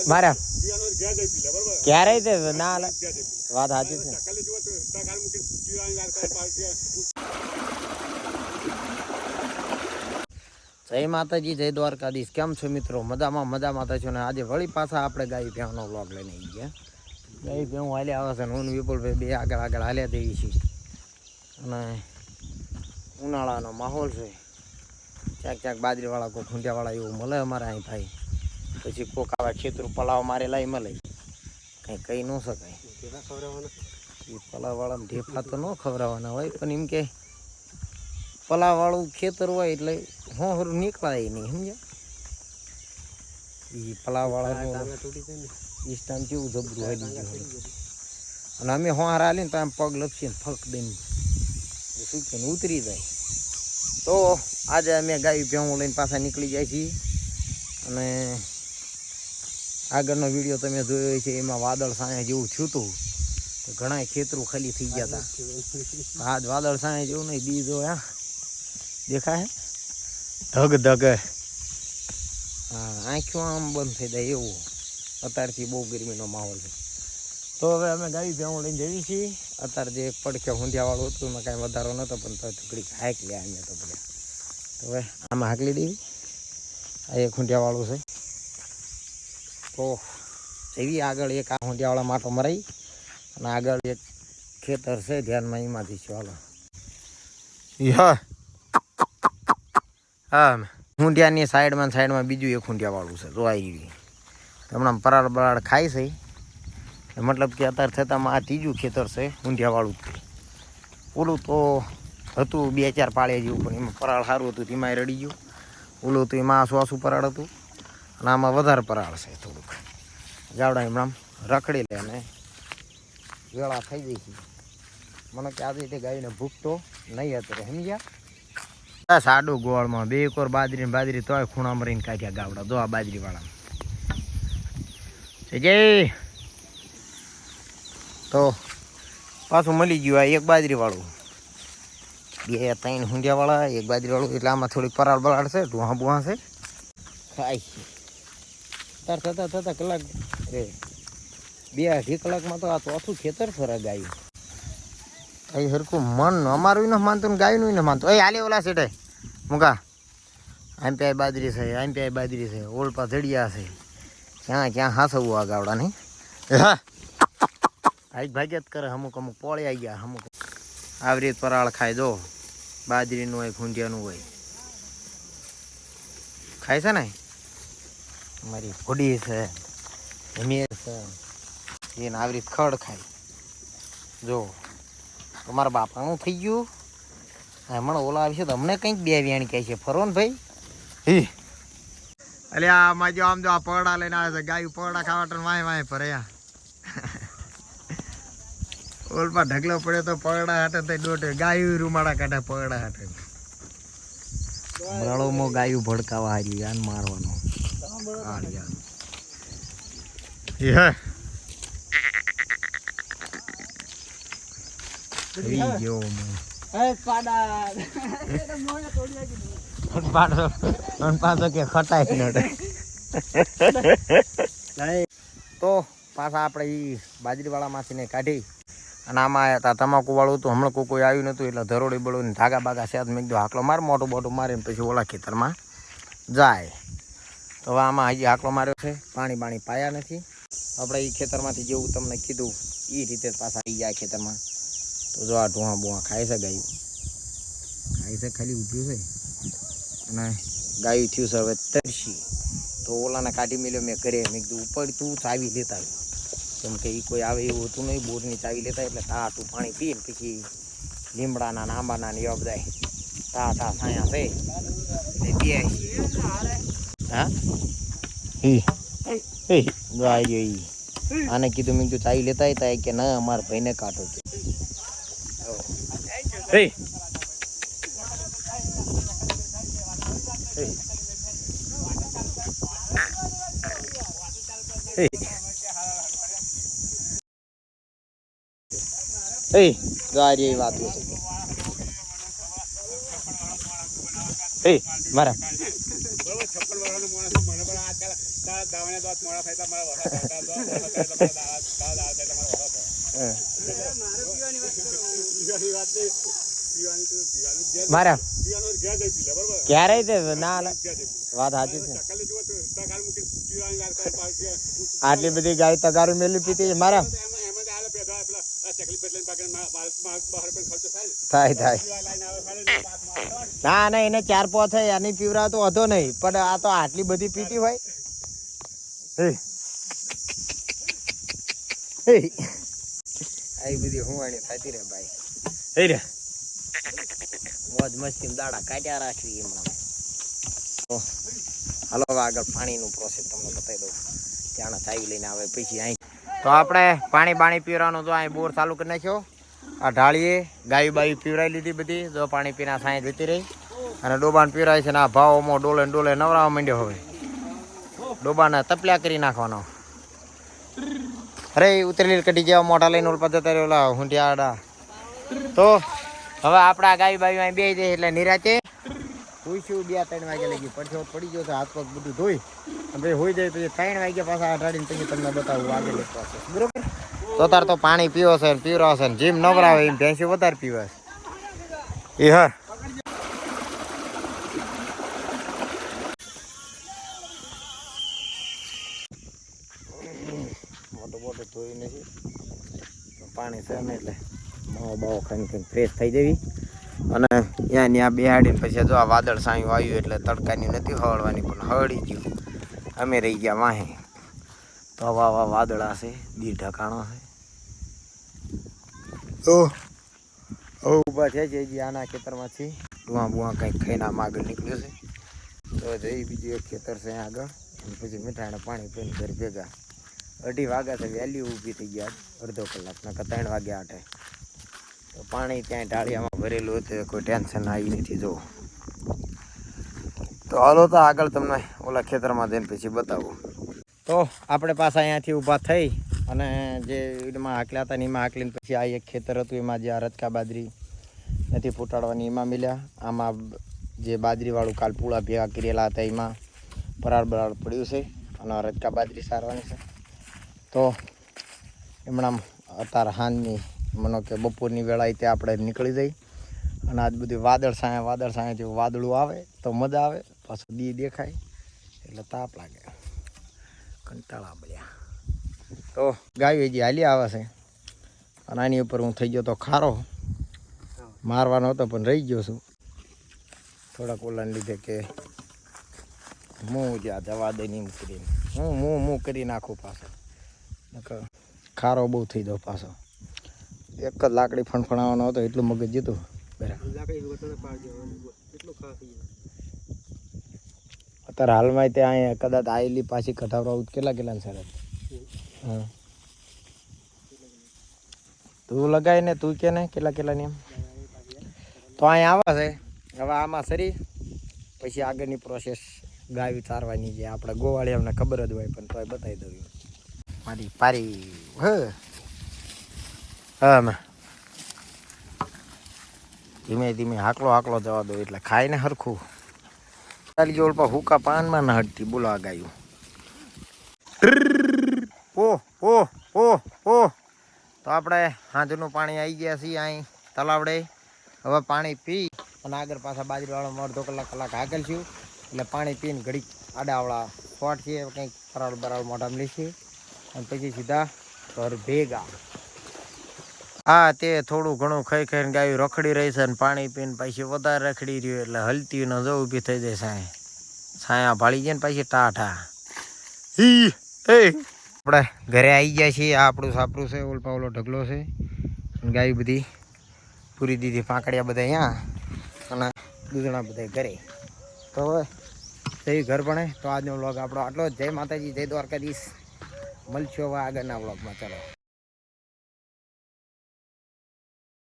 મારા ક્યારે તે ના વાત સાચી છે. જય માતાજી, જય દ્વારકાધીશ. કેમ છો મિત્રો? મજામાં છો ને? આજે વળી પાછા આપણે ગાય ભેંનો વ્લોગ લઈને આવી ગયા. ગાય ભેં હાલ્યા આવે છે ને હું વિપુલભાઈ બે આગળ હાલ્યા જઈએ છીએ. અને ઉનાળાનો માહોલ છે. ક્યાંક બાજરીવાળા કોઈ ખૂંટિયાવાળા એવું મળે અમારે અહીં ભાઈ. પછી કોક આવા ખેતરું પલાવ મારેલા મળે, કંઈ કહી ન શકાય. એ પલાવવાળામાં ઢેફા તો ન ખવડાવવાના હોય, પણ એમ કે પલાવવાળું ખેતર હોય એટલે હોરું નીકળાય નહીં, સમજ્યા? એ પલાવવાળાનું ઇસ્ટામ કેવું જબરું હાલી ગયું. અને અમે હોહાર હાલીને તો આમ પગ લપસીને ફક દઈને શું કે ઉતરી જાય. તો આજે અમે ગાય ભેંવું લઈને પાછા નીકળી જાય છીએ. અને આગળનો વિડીયો તમે જોયો છે, એમાં વાદળ સાંય જેવું થયું હતું. તો ઘણા ખેતરું ખાલી થઈ ગયા હતા. આજ વાદળ સાંય જેવું નહીં, બીજો હા દેખાય ધગ. હા, આંખો આમ બંધ થઈ જાય એવું. અત્યારથી બહુ ગરમીનો માહોલ છે. તો હવે અમે ગાય ભેંવું લઈને જઈએ છીએ. અત્યારે જે પડખે ઊંધિયાવાળું હતું એમાં કાંઈ વધારો નહોતો, પણ તો થોડીક હાંક લે અમે તો બધા. તો હવે આમાં હાંકલી દેવી. આ એક ઊંધિયાવાળું છે. તો જેવી આગળ એક આ ઊંધિયાવાળા માટો મરાઈ અને આગળ એક ખેતર છે ધ્યાનમાં, એમાંથી છે. હાલો હા, ઊંધિયાની સાઈડમાં બીજું એક ઊંધિયાવાળું છે. જોવાઈ ગયું હમણાં પરાળ બરાળ ખાય છે. મતલબ કે અત્યારે થતામાં આ ત્રીજું ખેતર છે ઊંધિયાવાળું. ઓલું તો હતું 2-4 પાળિયા જેવું, પણ એમાં પરાળ સારું હતું, તેમાં રડી ગયું. ઓલું હતું એમાં આસું પરાળ હતું, અને આમાં વધારે પરાળ છે. થોડુંક જાવડા એમણામ રખડી લે અને વેળા થઈ જાય છે. મને કે આજે રીતે ગાયને ભૂખ તો નહીં અત્યારે, સમજ્યા? સાડું ગોળમાં 2 કોર બાજરી તોય ખૂણા મરીને કાઢ્યા ગાવડા. જો આ બાજરીવાળા જય તો પાછું મળી ગયું. આ એક બાજરીવાળું, 2-3 ઊંધિયાવાળા, એક બાજરીવાળું. એટલે આમાં થોડીક પરાળ બરાળ છે, ઢુઆ છે. ખાય છે તાર થતા કલાક રે 2-2.5 કલાકમાં તો આ ચોથું ખેતર ફરે ગાયું. એ હરખું મન અમારું ન માનતું ને ગાયનું ન માનતું. એ હાલે ઓલા સેટે મુકા આમ પ્યાય બાજરી છે, ઓલપા જડિયા છે. ક્યાં હાસવું આ ગાવડા નહીં. હા, આજ ભાગ્ય જ કરે. અમુક પોળી આવી ગયા. અમુક આવી રીત પરાળ ખાય. જો બાજરીનું હોય, ખૂંડિયાનું હોય, ખાય છે ને. અમારી ઘોડી છે, જમીર છે, એને આવી રીત ખડ ખાય. જો તમારા બાપાનું થઈ ગયું. હમણાં ઓલા આવી છે તો અમને કંઈક 2 વ્યાણી કહે છે. ફરો ને ભાઈ. એટલે આમાં જો આમ જો આ પગડા લઈને આવે છે. ગાયું પગડા ખાવા વાય ફરે. ઓલપા ઢગલો પડે તો પગડા હાટે તો દોટે. ગાયું રૂમાડા કાઢે પગડા હાટે. મળોમાં ગાયું ભડકાવા હારી આન મારવાનો. તો પાછા આપણે એ બાજરીવાળામાંથી ને કાઢી અને આમાં આવ્યા હતા તમાકુ વાળું હતું. હમણાં કોઈ આવ્યું નતું એટલે ધરોડી બળોને ધાગા બાગા છે. મેં કીધું હાકલો માર, મોટું બોટું મારીને પછી ઓલા ખેતરમાં જાય. તો હવે આમાં હજી હાકલો માર્યો છે. પાણી પાયા નથી. આપણે એ ખેતરમાંથી જેવું તમને કીધું એ રીતે પાછા આવી જાય ખેતરમાં. તો જો આ ઢોંહા ખાય છે. ગાયું ખાય છે, ખાલી ઊભ્યું છે. અને ગાયું થયું છે હવે તરસી. તો ઓલાને કાઢી મેલ્યો મેં ઘરે. મેં કીધું ઉપર તું ચાવી લેતા, કેમ કે એ કોઈ આવે એવું હતું નહીં. બોરની ચાવી લેતા એટલે ટાટું પાણી પીને પછી લીમડાના આંબાના ને એવા બધા ટાટા છાયા છે એટલે હા આને કીધું મેં કીધું ચાવી લેતા હતા કે ના અમારા ભાઈને કાઢો છે. એ જો આ રહી વાત એ મારા મારા ક્યારે ના વાત સાચી છે. આટલી બધી ગાય તગારું મેલી પીતી મારા થાય થાય ના ના એને 4-5 થાય આની પીવરા તો હતો નહીં પણ આ તો આટલી બધી પીતી હોય. આવી બધી હુવાણી થતી રે ભાઈ. હે રે મોજ મસ્તી દાડા કાઢ્યા રાખવી હમણાં. હાલો હવે આગળ પાણીનું પ્રોસેસ તમને બતાવી દઉં. ત્યાં ચાવી લઈને આવે પછી અહીં તો આપણે પાણી પીવરાનું તો અહીં બોર ચાલુ કરી નાખ્યો. આ ઢાળીએ ગાયું બાયું પીવરાઈ લીધી બધી. જો પાણી પીના સાંઈ જતી રહી અને ડોબાને પીવરાય છે ને આ ભાવોમાં ડોલે ડોલે નવરાવા માંડ્યો. હવે ડોબાને તપલ્યા કરી નાખવાનો. અરે ઉતરેલી કઢી જેવા મોટા લઈને ઓલ પદ્ધતિ ઓલા હુંડિયાડા. તો હવે આપણા ગાયું બાયું અહીં બે જાય એટલે નિરાતે હોઈશું. 2-3 વાગે લગી પડછો પડી ગયો છે. હાથ પગ બધું ધોઈ અને ભાઈ હોઈ જાય પછી 3 વાગે પાછા અઢાડીને પછી તમને બતાવું આગળ પ્રોસેસ. બરોબર તો તાર તો પાણી પીવો છે ને પીવરાવો છે ને જેમ નવરાવે એમ ભેંસી વધારે પીવે છે. એ હા મોટો ધોઈ નથી પાણી છે ને એટલે માવો બાવો ખાઈને ફ્રેશ થઈ જવી. અને ત્યાં બેહાડીને પછી જો આ વાદળ સાયું આવ્યું એટલે તડકાની નથી હળવાની પણ હળી ગયું. અમે રહી ગયા વાહે. તો આવા વાદળા છે દી ઢકાણો છે. તો હવે ઊભા થયા છે જે આના ખેતરમાંથી ડુઆ બુઆ કંઈક ખાઈને આમ આગળ નીકળ્યું છે. તો જઈ બીજું એક ખેતર છે આગળ અને પછી મીઠાને પાણી પીને ઘર ભેગા. 2:30 વાગ્યા છે વહેલી ઊભી થઈ ગયા. અડધો કલાક નકર 3 વાગે આઠે. તો પાણી ત્યાં ઢાળિયામાં ભરેલું હતું કોઈ ટેન્શન આવી નથી. જો તો હાલો તો આગળ તમને ઓલા ખેતરમાં જઈને પછી બતાવું. તો આપણે પાછા અહીંયાથી ઊભા થઈ અને જે એમાં હાકલ્યા હતા ને એમાં હાકલીને પછી આ એક ખેતર હતું એમાં જે આ રચકા બાજરી નથી ફૂટાડવાની એમાં મિલ્યા. આમાં જે બાજરીવાળું કાલ પૂળા ભેગા કરેલા હતા એમાં પરાળ બરાળ પડ્યું છે અને આ રચકા બાજરી સારવાની છે. તો એમણાં અત્યારે હાંજની મનો કે બપોરની વેળાએ તે આપણે નીકળી જઈ અને આજ બધું વાદળ સાયા જેવું વાદળું આવે તો મજા આવે. પાછું દી દેખાય એટલે તાપ લાગે કંટાળા બળ્યા. તો ગાય હજી હાલી આવે છે અને આની ઉપર હું થઈ ગયો તો ખારો મારવાનો હતો પણ રહી ગયો છું થોડાક ઓલાને લીધે કે હું જ્યાં જવા દઈ નહીં કરીને હું કરી નાખું પાછો. ખારો બહુ થઈ જાવ પાછો. એક જ લાકડી ફણફણાવાનો હતો એટલું મગજ જીતું. અત્યારે હાલમાં ત્યાં અહીંયા કદાચ આવેલી પાછી કઢાવરાવું કેટલા સરસ. હા તું લગાય ને તું કે ને કેટલાની એમ. તો અહીંયા આવે છે. હવે આમાં સરી પછી આગળની પ્રોસેસ ગાય ચારવાની જે આપણે ગોવાળી અમને ખબર જ હોય પણ તોય બતાવી દઉં. મારી પારી હા ધીમે ધીમે હાકલો જવા દો એટલે ખાઈને હરખું. ચાલી ગયો પણ હુકા પાનમાં ના હટતી. બોલો આ ગાયું તો આપણે હાંજનું પાણી આવી ગયા છીએ અહીં તલાવડે. હવે પાણી પી અને આગળ પાછા બાજરીવાળો અડધો કલાક આગળ છું એટલે પાણી પીને ઘડીક આડાવડા ફોટ છીએ કંઈક પરાળ બરાળ મોઢામાં લઈશું અને પછી સીધા ઘર ભેગા. હા તે થોડું ઘણું ખાઈને ગાયું રખડી રહી છે અને પાણી પીને પાછી વધારે રખડી રહ્યું એટલે હલતી ન જો ઊભી થઈ જાય. છાયા ભાળી જાય ને પાછી ટાઠા. આપણે ઘરે આવી ગયા છીએ. આ આપણું સાપરું છે. ઓલપા ઓલો ઢગલો છે ગાય બધી પૂરી દીધી. પાંકડિયા બધા અહીંયા અને દૂધણા બધા ઘરે. તો હવે જઈ ઘર ભણે. તો આજનો વ્લોગ આપણો આટલો જ. જય માતાજી, જય દ્વારકાધીશ. મળશું હવે આગળના વ્લોગમાં. ચાલો.